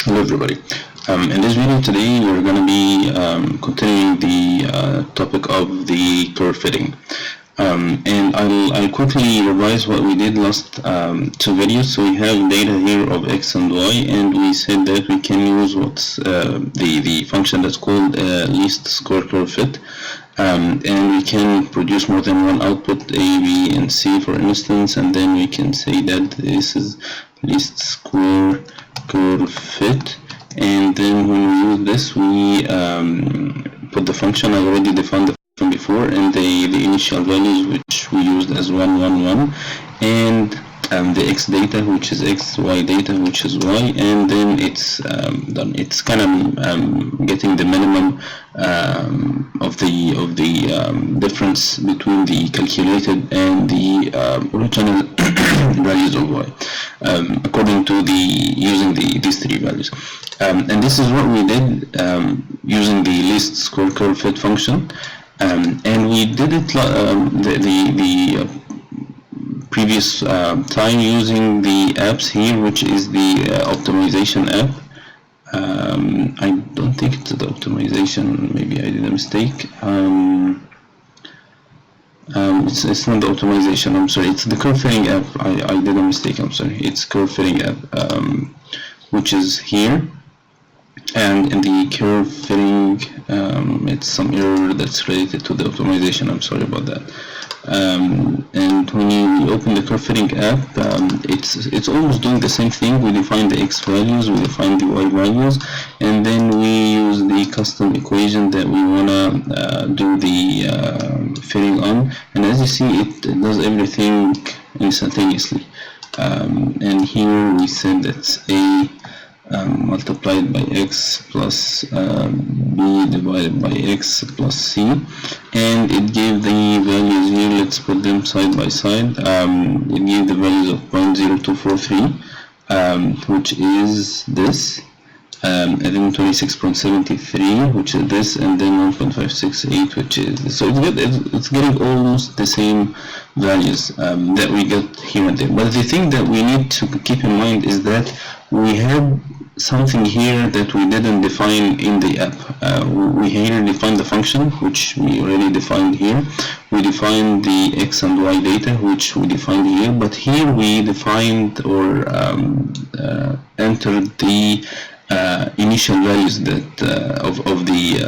Hello everybody. In this video today we're going to be continuing the topic of the curve fitting. And I'll quickly revise what we did last two videos. So we have data here of x and y, and we said that we can use what's the function that's called lsqcurvefit. And we can produce more than one output, A, B, and C, for instance, and then we can say that this is lsqcurvefit, and then when we use this, we put the function. I already defined the function before, and the initial values which we used as 1, 1, 1, and the x data which is x, y data which is y, and then it's done. It's kind of getting the minimum of the difference between the calculated and the original values of y, according to using these three values. And this is what we did using the lsqcurvefit function, and we did it the previous time using the apps here, which is the optimization app. I don't think it's the optimization, maybe I did a mistake. It's not the optimization, I'm sorry, it's the curve fitting app. I did a mistake, I'm sorry. It's curve fitting app, which is here. And in the curve fitting, it's some error that's related to the optimization. I'm sorry about that. And when you open the curve fitting app, it's almost doing the same thing. We define the x values, we define the y values, and then we use the custom equation that we wanna do the fitting on. And as you see, it does everything instantaneously. And here we said that's a multiplied by x plus b divided by x plus c, and it gave the values here. Let's put them side by side. It gave the values of 0.0243, which is this, and then 26.73, which is this, and then 1.568, which is this. So it's getting almost the same values that we got here and there. But the thing that we need to keep in mind is that we have something here that we didn't define in the app. We here defined the function, which we already defined here. We defined the x and y data, which we defined here, but here we defined or entered the initial values that of the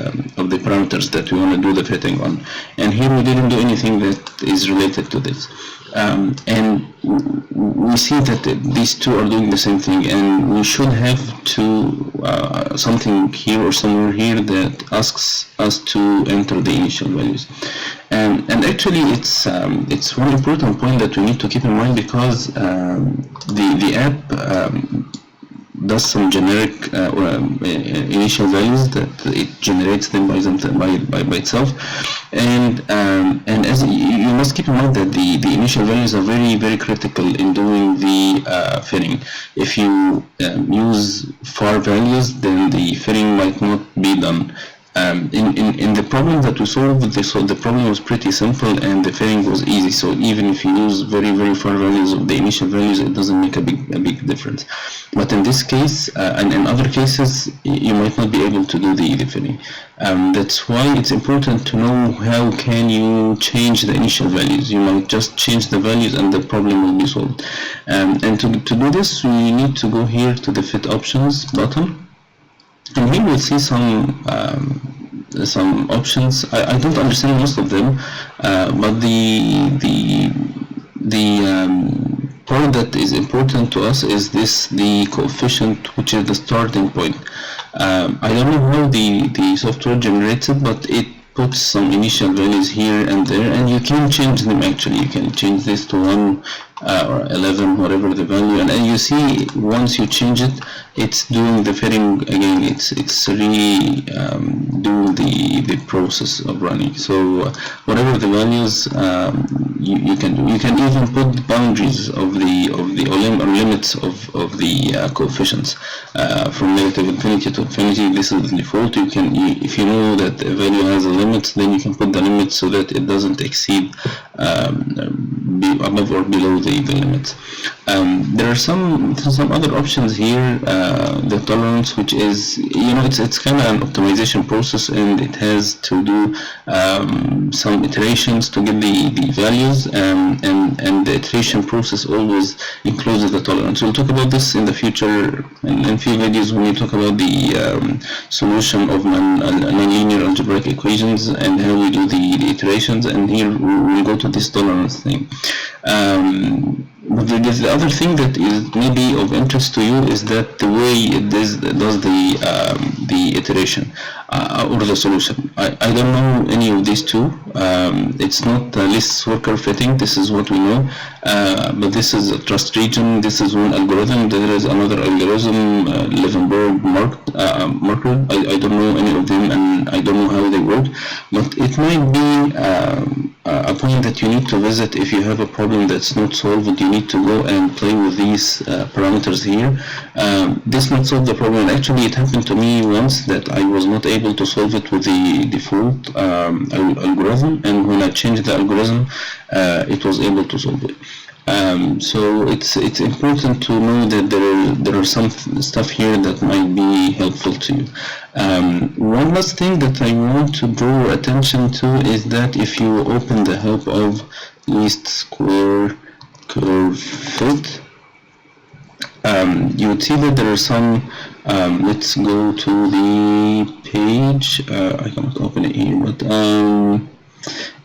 parameters that we want to do the fitting on, and here we didn't do anything that is related to this. And we see that these two are doing the same thing, and we should have something here or somewhere here that asks us to enter the initial values. And actually it's one important point that we need to keep in mind, because the app does some generic initial values that it generates them by itself, and as you must keep in mind that the initial values are very, very critical in doing the fitting. If you use far values, then the fitting might not be done. In the problem that we solved, the problem was pretty simple and the fitting was easy. So even if you use very, very far values of the initial values, it doesn't make a big difference. But in this case, and in other cases, you might not be able to do the fitting. That's why it's important to know how can you change the initial values. You might just change the values and the problem will be solved. And to do this, we need to go here to the fit options button. And here we'll see some options. I don't understand most of them, but the part that is important to us is the coefficient, which is the starting point. I don't know how the software generates it, but it puts some initial values here and there, and you can change them. Actually, you can change this to 1 or 11, whatever the value, and you see once you change it, it's doing the fitting again. It's really doing the process of running. So whatever the values you can do. You can even put boundaries of the limits of the coefficients from negative infinity to infinity. This is the default. If you know that a value has a limit, then you can put the limit so that it doesn't exceed above or below the limits. There are some other options here that tolerance, which is, it's kind of an optimization process, and it has to do some iterations to get the values, and the iteration process always includes the tolerance. We'll talk about this in the future in a few videos when we talk about the solution of nonlinear algebraic equations and how we do the iterations, and here we'll go to this tolerance thing. But the other thing that is maybe of interest to you is that the way it does the iteration or the solution. I don't know any of these two. It's not least square fitting. This is what we know. But this is a trust region. This is one algorithm. There is another algorithm, Levenberg marker. I don't know any of them, and I don't know how they work. But it might be a point that you need to visit if you have a problem that's not solved. You need to go and play with these parameters here. This might solve the problem. Actually, it happened to me once that I was not able to solve it with the default algorithm, and when I changed the algorithm, it was able to solve it. So it's important to know that there are some stuff here that might be helpful to you. One last thing that I want to draw attention to is that if you open the help of least square curve fit, you would see that there are some, let's go to the page. I cannot open it here, but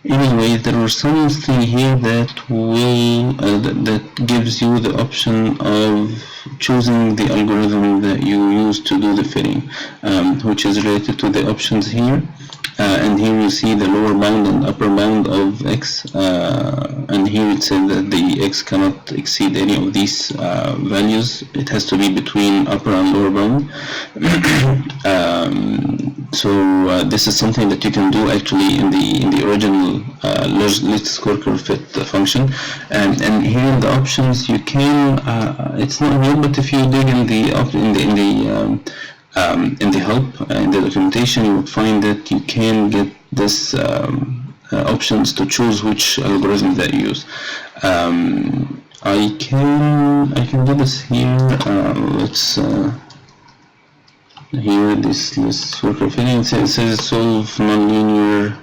anyway, there are something here that will that gives you the option of choosing the algorithm that you use to do the fitting, which is related to the options here. And here you see the lower bound and upper bound of x, and here it says that the x cannot exceed any of these values. It has to be between upper and lower bound. So this is something that you can do actually in the original least square curve fit function, and here in the options you can. It's not here, but if you dig in the help, in the documentation, you would find that you can get this options to choose which algorithm that you use. I can do this here. Let's here this square fitting. It says solve nonlinear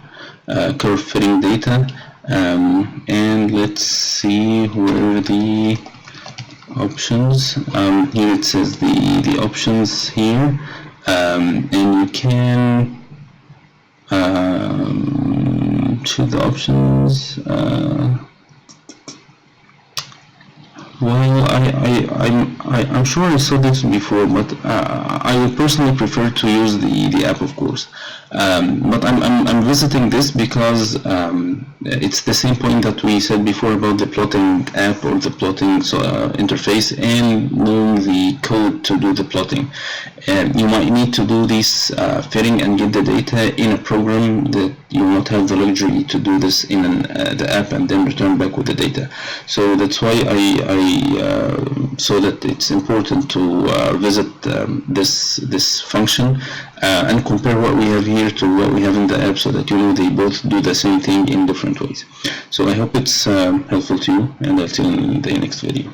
curve fitting data, and let's see where the options. Here it says the options here, and you can choose the options. Well, I'm sure I saw this before, but I would personally prefer to use the app, of course. But I'm visiting this because it's the same point that we said before about the plotting app or the plotting interface and knowing the code to do the plotting. You might need to do this fitting and get the data in a program that you will not have the luxury to do this in the app and then return back with the data. So that's why so that it's important to visit this function and compare what we have here to what we have in the app, so that you know they both do the same thing in different ways. So I hope it's helpful to you, and I'll see you in the next video.